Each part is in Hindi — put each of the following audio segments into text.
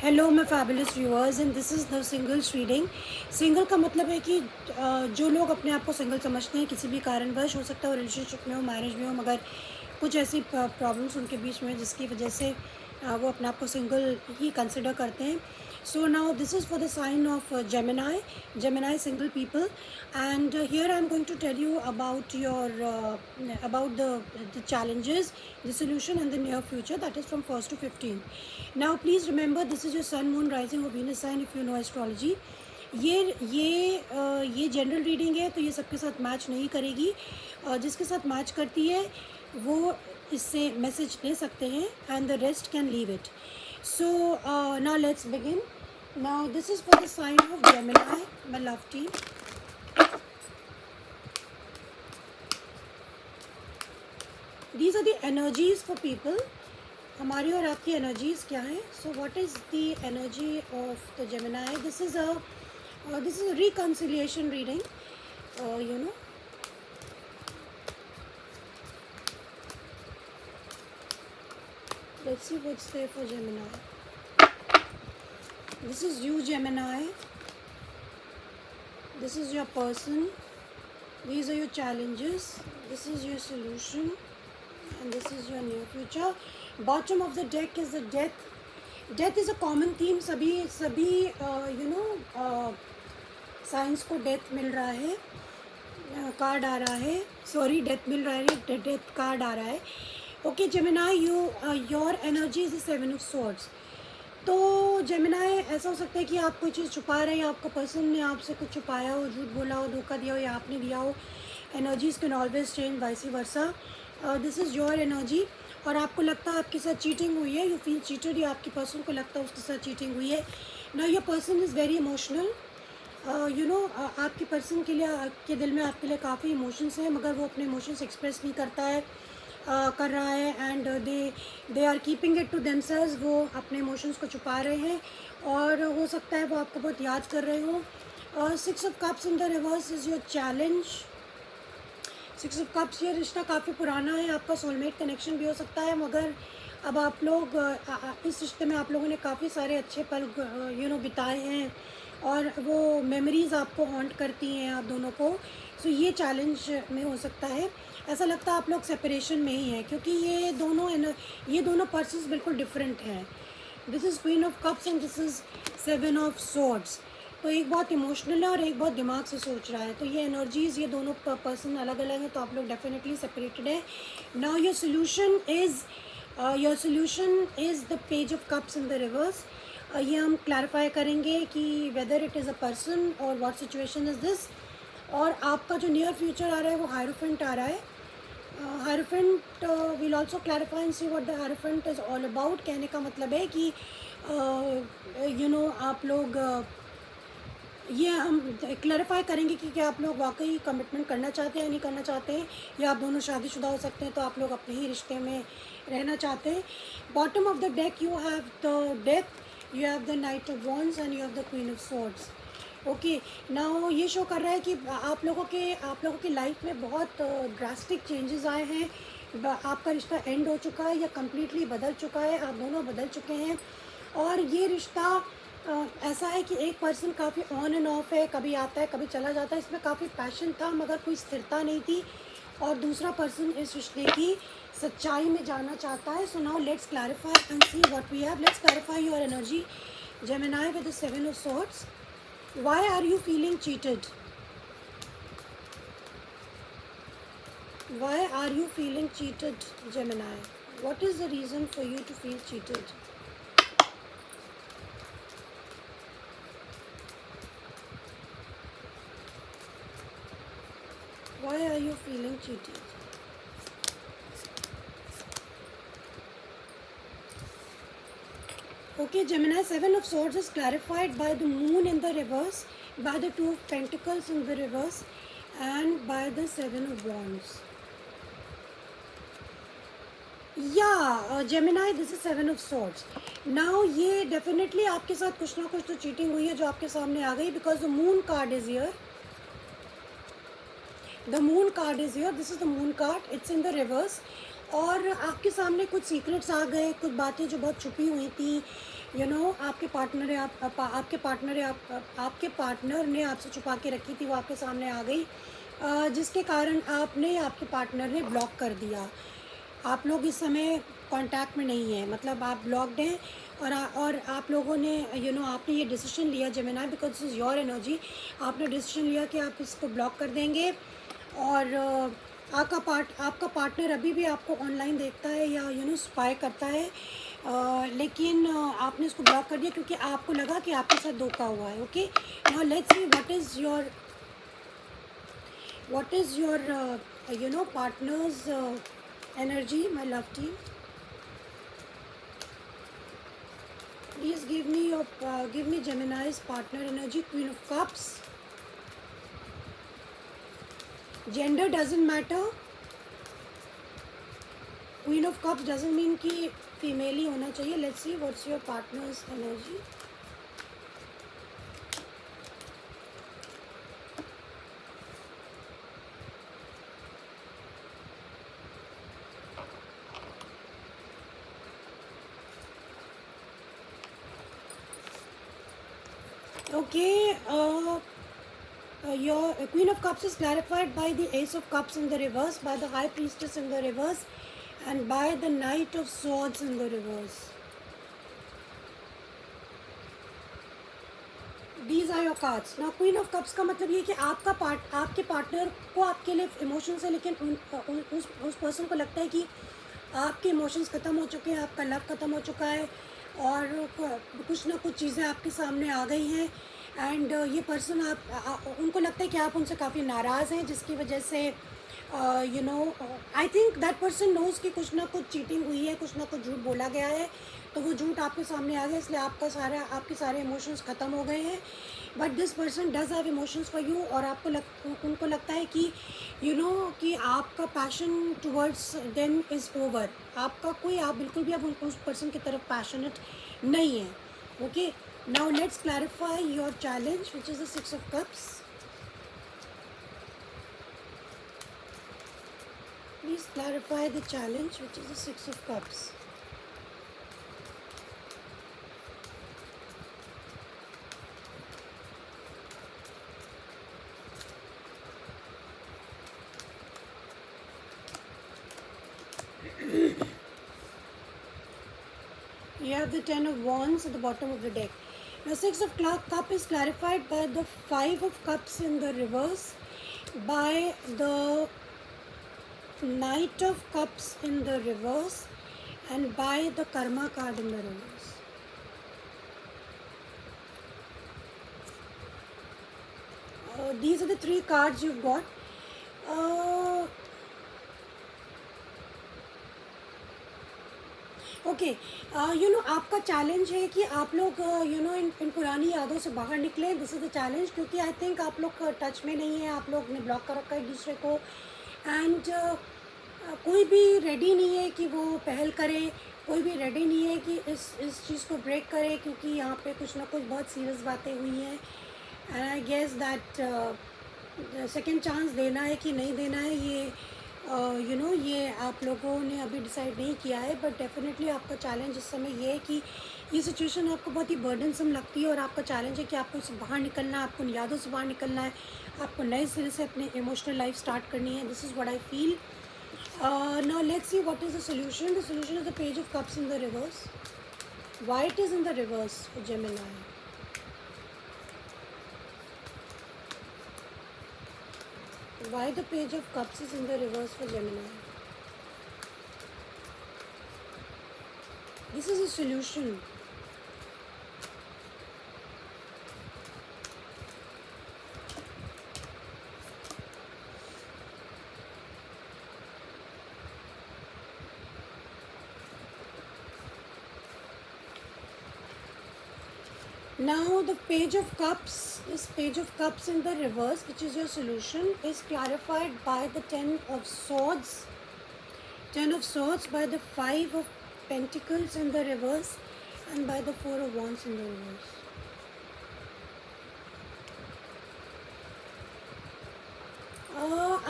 हेलो मैं fabulous viewers and this is the singles reading. Single का मतलब है कि जो लोग अपने आप को सिंगल समझते हैं किसी भी कारणवश, हो सकता है वो रिलेशनशिप में हो, मैरिज में हो, मगर कुछ ऐसी प्रॉब्लम्स उनके बीच में जिसकी वजह से वो अपने आप को सिंगल ही कंसिडर करते हैं। So now this is for the sign of Gemini single people, and here I'm going to tell you about about the challenges, the solution and the near future, that is from 1st to 15th. Now please remember, this is your sun, moon, rising or Venus sign if you know astrology. ये जनरल रीडिंग है, तो ये सबके साथ मैच नहीं करेगी। जिसके साथ मैच करती है वो इससे मैसेज ले सकते हैं, and the rest can leave it. So now let's begin. Now this is for the sign of Gemini, my love team. These are the energies for people. हमारी और आपकी एनर्जीज क्या हैं? So what is the energy of the Gemini? This is a reconciliation reading. You know, let's see what's there for Gemini. This is you, Gemini. This is your person. These are your challenges. This is your solution, and this is your near future. Bottom of the deck is the death. Death is a common theme. सभी साइंस को डेथ मिल रहा है, कार्ड आ रहा है. सॉरी, डेथ मिल रहा है, डेथ कार्ड आ रहा है. Okay Gemini, your energy is the 7 of swords. तो जेमिनाई, ऐसा हो सकता है कि आप कोई चीज़ छुपा रहे हैं, आपका पर्सन ने आपसे कुछ छुपाया हो, झूठ बोला हो, धोखा दिया हो, या आपने दिया हो. Energies can always change, vice versa. This is your energy. और आपको लगता है आपके साथ चीटिंग हुई है, यू फील चीटेड, या आपके पर्सन को लगता है उसके साथ चीटिंग हुई है. Now your person is very emotional. आपके पर्सन के लिए, आपके दिल में आपके लिए काफ़ी इमोशंस हैं, मगर वो अपने इमोशंस एक्सप्रेस नहीं करता है, कर रहा है. And they are keeping it to themselves. वो अपने इमोशंस को छुपा रहे हैं, और हो सकता है वो आपको बहुत याद कर रहे हो. 6 of cups in the reverse is your challenge. 6 of cups, ये रिश्ता काफ़ी पुराना है, आपका सोलमेट कनेक्शन भी हो सकता है, मगर अब आप लोग इस रिश्ते में आप लोगों ने काफ़ी सारे अच्छे पल बिताए हैं, और वो मेमोरीज़ आपको हॉन्ट करती हैं आप दोनों को. सो ये चैलेंज में हो सकता है. ऐसा लगता है आप लोग सेपरेशन में ही हैं, क्योंकि ये दोनों पर्सन्स बिल्कुल डिफरेंट हैं. This is queen of cups and this is 7 of swords. तो एक बहुत इमोशनल है और एक बहुत दिमाग से सोच रहा है. तो ये एनर्जीज़, ये दोनों पर्सन अलग अलग हैं, तो आप लोग डेफिनेटली सेपरेटेड है. Now your solution is the page of cups in the reverse. ये हम क्लैरिफाई करेंगे कि whether it is a person और व्हाट सिचुएशन इज़ दिस. और आपका जो नियर फ्यूचर आ रहा है वो हायरोफेंट आ रहा है. Hierophant will also clarify and see what the hierophant is all about. कहने का मतलब है कि आप लोग ये हम क्लैरिफाई करेंगे कि क्या आप लोग वाकई कमिटमेंट करना चाहते हैं या नहीं करना चाहते हैं, या आप दोनों शादीशुदा हो सकते हैं, तो आप लोग अपने ही रिश्ते में रहना चाहते हैं. Bottom of the deck you have the death, you have the night of wands and you have the queen of swords. Okay, now ये शो कर रहा है कि आप लोगों के लाइफ में बहुत ड्रास्टिक चेंजेस आए हैं. आपका रिश्ता एंड हो चुका है या कम्प्लीटली बदल चुका है, आप दोनों बदल चुके हैं. और ये रिश्ता ऐसा है कि एक पर्सन काफ़ी ऑन एंड ऑफ है, कभी आता है कभी चला जाता है. इसमें काफ़ी पैशन था मगर कोई स्थिरता नहीं थी, और दूसरा पर्सन इस रिश्ते की सच्चाई में जाना चाहता है. So now let's clarify and see what we have. Let's clarify your energy, Gemini, with the 7 of swords. Why are you feeling cheated? Why are you feeling cheated, Gemini? What is the reason for you to feel cheated? Why are you feeling cheated? Okay, Gemini, 7 of Swords is clarified by the Moon in the reverse, by the 2 of Pentacles in the reverse, and by the 7 of Wands. Gemini, this is 7 of Swords. Now ये definitely आपके साथ कुछ ना कुछ तो चीटिंग हुई है जो आपके सामने आ गई, because the Moon card is here. The Moon card is here. This is the Moon card. It's in the reverse. और आपके सामने कुछ सीक्रेट्स आ गए, कुछ बातें जो बहुत छुपी हुई थी, आपके पार्टनर है आपके पार्टनर ने आपसे छुपा के रखी थी, वो आपके सामने आ गई, जिसके कारण आपने आपके पार्टनर ने ब्लॉक कर दिया। आप लोग इस समय कांटेक्ट में नहीं हैं, मतलब आप ब्लॉक्ड हैं। और आप लोगों ने आपने ये डिसीजन लिया Gemini, because this is your energy. आपने डिसीजन लिया कि आप इसको ब्लॉक कर देंगे। और आपका पार्टनर अभी भी आपको ऑनलाइन देखता है या स्पाई करता है, लेकिन आपने इसको ब्लॉक कर दिया क्योंकि आपको लगा कि आपके साथ धोखा हुआ है। Okay, now let's C what is your partner's energy, my love team. Please give me Gemini's partner energy. Queen of Cups. Gender doesn't matter. Queen of Cups doesn't mean कि फीमेल ही होना चाहिए. Let's see what's your partner's energy. Okay, your Queen of Cups is clarified by the Ace of Cups in the reverse, by the High Priestess in the reverse, and by the Knight of Swords in the reverse. These are your cards. Now Queen of Cups का मतलब ये कि आपके पार्टनर को आपके लिए इमोशंस है, लेकिन उस पर्सन को लगता है कि आपके इमोशंस ख़त्म हो चुके हैं, आपका लव ख़त्म हो चुका है, और कुछ ना कुछ चीज़ें आपके सामने आ गई हैं। एंड ये पर्सन उनको लगता है कि आप उनसे काफ़ी नाराज़ हैं, जिसकी वजह से I think that person knows कि कुछ ना कुछ चीटिंग हुई है, कुछ ना कुछ झूठ बोला गया है, तो वो झूठ आपके सामने आ गया, इसलिए आपके सारे इमोशंस ख़त्म हो गए हैं। But this person does have emotions for you, और उनको लगता है कि कि आपका passion towards them is over. आप बिल्कुल भी अब उस पर्सन की तरफ पैशनेट नहीं है। Okay, now let's clarify your challenge which is the 6 of Cups. Please clarify the challenge, which is the 6 of Cups. You have the 10 of Wands at the bottom of the deck. Now 6 of Cup is clarified by the 5 of Cups in the reverse, by the Knight of Cups in the reverse, and by the Karma card in the reverse. These are the 3 cards you've got. Okay, आपका चैलेंज है कि आप लोग इन पुरानी यादों से बाहर निकलें. दिस इज़ द चैलेंज, क्योंकि आई थिंक आप लोग टच में नहीं है, आप लोग ने ब्लॉक कर रखा है एक दूसरे को. एंड कोई भी रेडी नहीं है कि वो पहल करे, कोई भी रेडी नहीं है कि इस चीज़ को ब्रेक करे, क्योंकि यहाँ पे कुछ ना कुछ बहुत सीरियस बातें हुई हैं. And I guess that second chance देना है कि नहीं देना है, ये ये आप लोगों ने अभी डिसाइड नहीं किया है. बट डेफिनेटली आपका चैलेंज इस समय ये है कि ये सिचुएशन आपको बहुत ही बर्डनसम लगती है, और आपका चैलेंज है कि आपको इससे बाहर निकलना है, आपको यादों से बाहर निकलना है, आपको नए सिरे से अपनी इमोशनल लाइफ स्टार्ट करनी है. This is what I feel. Now let's see what is the solution. The solution is the page of cups in the reverse. White is in the reverse for Gemini. Why the page of cups is in the reverse for Gemini? This is a solution. Now the page of cups, this page of cups in the reverse, which is your solution, is clarified by the 10 of swords. 10 of swords by the 5 of pentacles in the reverse, and by the 4 of wands in the reverse.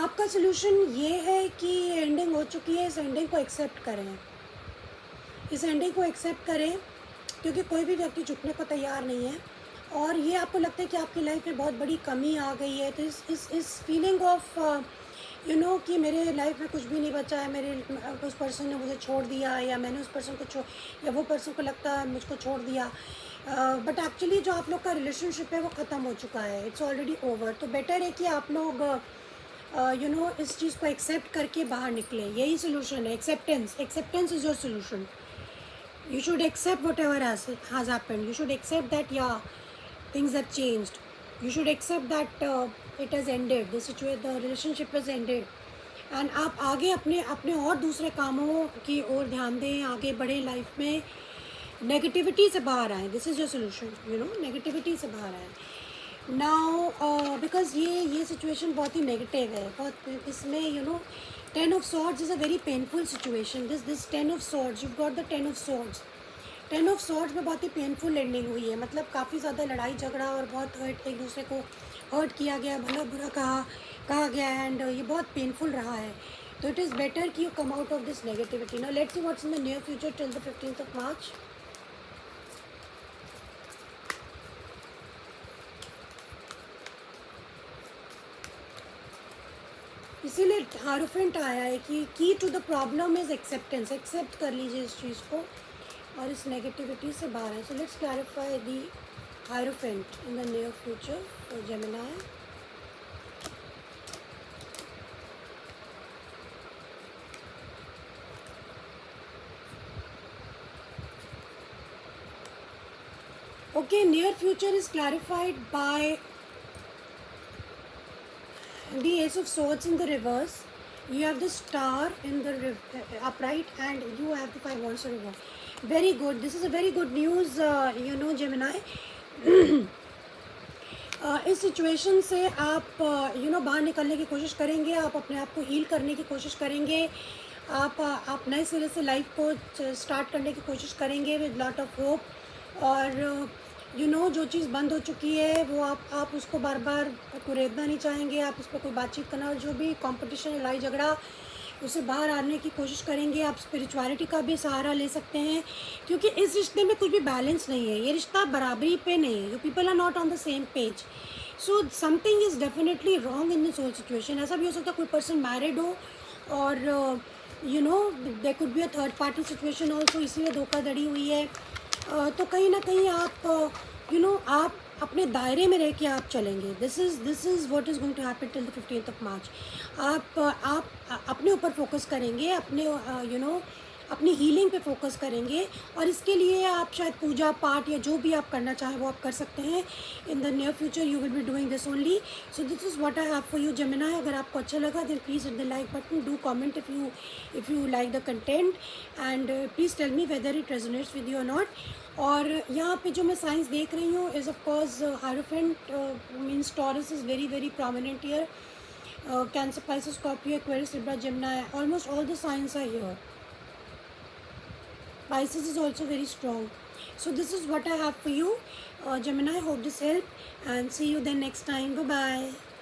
आपका सलूशन ये है कि एंडिंग हो चुकी है, इस एंडिंग को एक्सेप्ट करें. इस एंडिंग को एक्सेप्ट करें, क्योंकि कोई भी व्यक्ति झुकने को तैयार नहीं है, और ये आपको लगता है कि आपकी लाइफ में बहुत बड़ी कमी आ गई है, तो इस फीलिंग ऑफ कि मेरे लाइफ में कुछ भी नहीं बचा है, मेरे उस पर्सन ने मुझे छोड़ दिया, या मैंने उस पर्सन को या वो पर्सन को लगता है मुझको छोड़ दिया, बट एक्चुअली जो आप लोग का रिलेशनशिप है वो ख़त्म हो चुका है, इट्स ऑलरेडी ओवर। तो बेटर है कि आप लोग इस चीज़ को एक्सेप्ट करके बाहर निकले, यही सोल्यूशन है। Acceptance is your solution. You should accept whatever has happened. You should accept that things have changed. You should accept that it has ended. The relationship has ended. And आप आगे अपने और दूसरे कामों की ओर ध्यान दें, आगे बढ़े लाइफ में, नेगेटिविटी से बाहर आए। This is your solution, negativity से बाहर आए। नाउ बिकॉज ये सिचुएशन बहुत ही नेगेटिव है, बहुत इसमें 10 of swords is a very painful situation. This 10 of swords, you've got the 10 of swords. 10 of swords में बहुत ही पेनफुल एंडिंग हुई है, मतलब काफ़ी ज़्यादा लड़ाई झगड़ा और बहुत हर्ट, एक दूसरे को हर्ट किया गया, भला बुरा कहा गया, एंड ये बहुत पेनफुल रहा है। तो इट इज़ बेटर कि you come out of this negativity. Now let's see what's in the near future till the 15th of March. इसीलिए हायरोफेंट आया है कि key to the problem is acceptance. Accept कर लीजिए इस चीज़ को और इस नेगेटिविटी से बाहर है। So let's clarify the hierophant in the near future for Gemini. Okay, near future is clarified by the Ace of Swords in the reverse. You have the Star in the upright, and you have the 5 Wands in reverse. Very good. This is a very good news, Gemini. इस सिचुएशन से आप बाहर निकलने की कोशिश करेंगे, आप अपने आप को हील करने की कोशिश करेंगे, आप नए सिरे से लाइफ को स्टार्ट करने की कोशिश करेंगे विद लॉट ऑफ होप। और जो चीज़ बंद हो चुकी है वो आप उसको बार बार कुरेदना नहीं चाहेंगे, आप उस पर कोई बातचीत करना, और जो भी कंपटीशन, लड़ाई झगड़ा, उससे बाहर आने की कोशिश करेंगे। आप स्पिरिचुअलिटी का भी सहारा ले सकते हैं, क्योंकि इस रिश्ते में कुछ भी बैलेंस नहीं है, ये रिश्ता बराबरी पे नहीं है, you people are not on the same page. So something is definitely wrong in this whole situation. ऐसा भी हो सकता है कोई पर्सन मैरिड हो, और there could be a third party situation also, इसीलिए धोखाधड़ी हुई है। तो कहीं ना कहीं आप आप अपने दायरे में रह के आप चलेंगे। This is what is going to happen till the 15th of March। आप अपने ऊपर फोकस करेंगे, अपने अपनी हीलिंग पे फोकस करेंगे, और इसके लिए आप शायद पूजा पाठ या जो भी आप करना चाहें वो आप कर सकते हैं। In the near future you will be doing this only. So this is what I have for you Gemini. अगर आपको अच्छा लगा then please hit the like button, do comment if you like the content, and please tell me whether it resonates with you और नॉट। और यहाँ पे जो मैं साइंस देख रही हूँ is of course hierophant means Taurus is very very prominent here. Cancer, Pisces, Scorpio, Aquarius, Libra, Gemini, almost all the signs are here. Pisces is also very strong. So this is what I have for you, Gemini. Hope this helped, and see you then next time. Bye bye.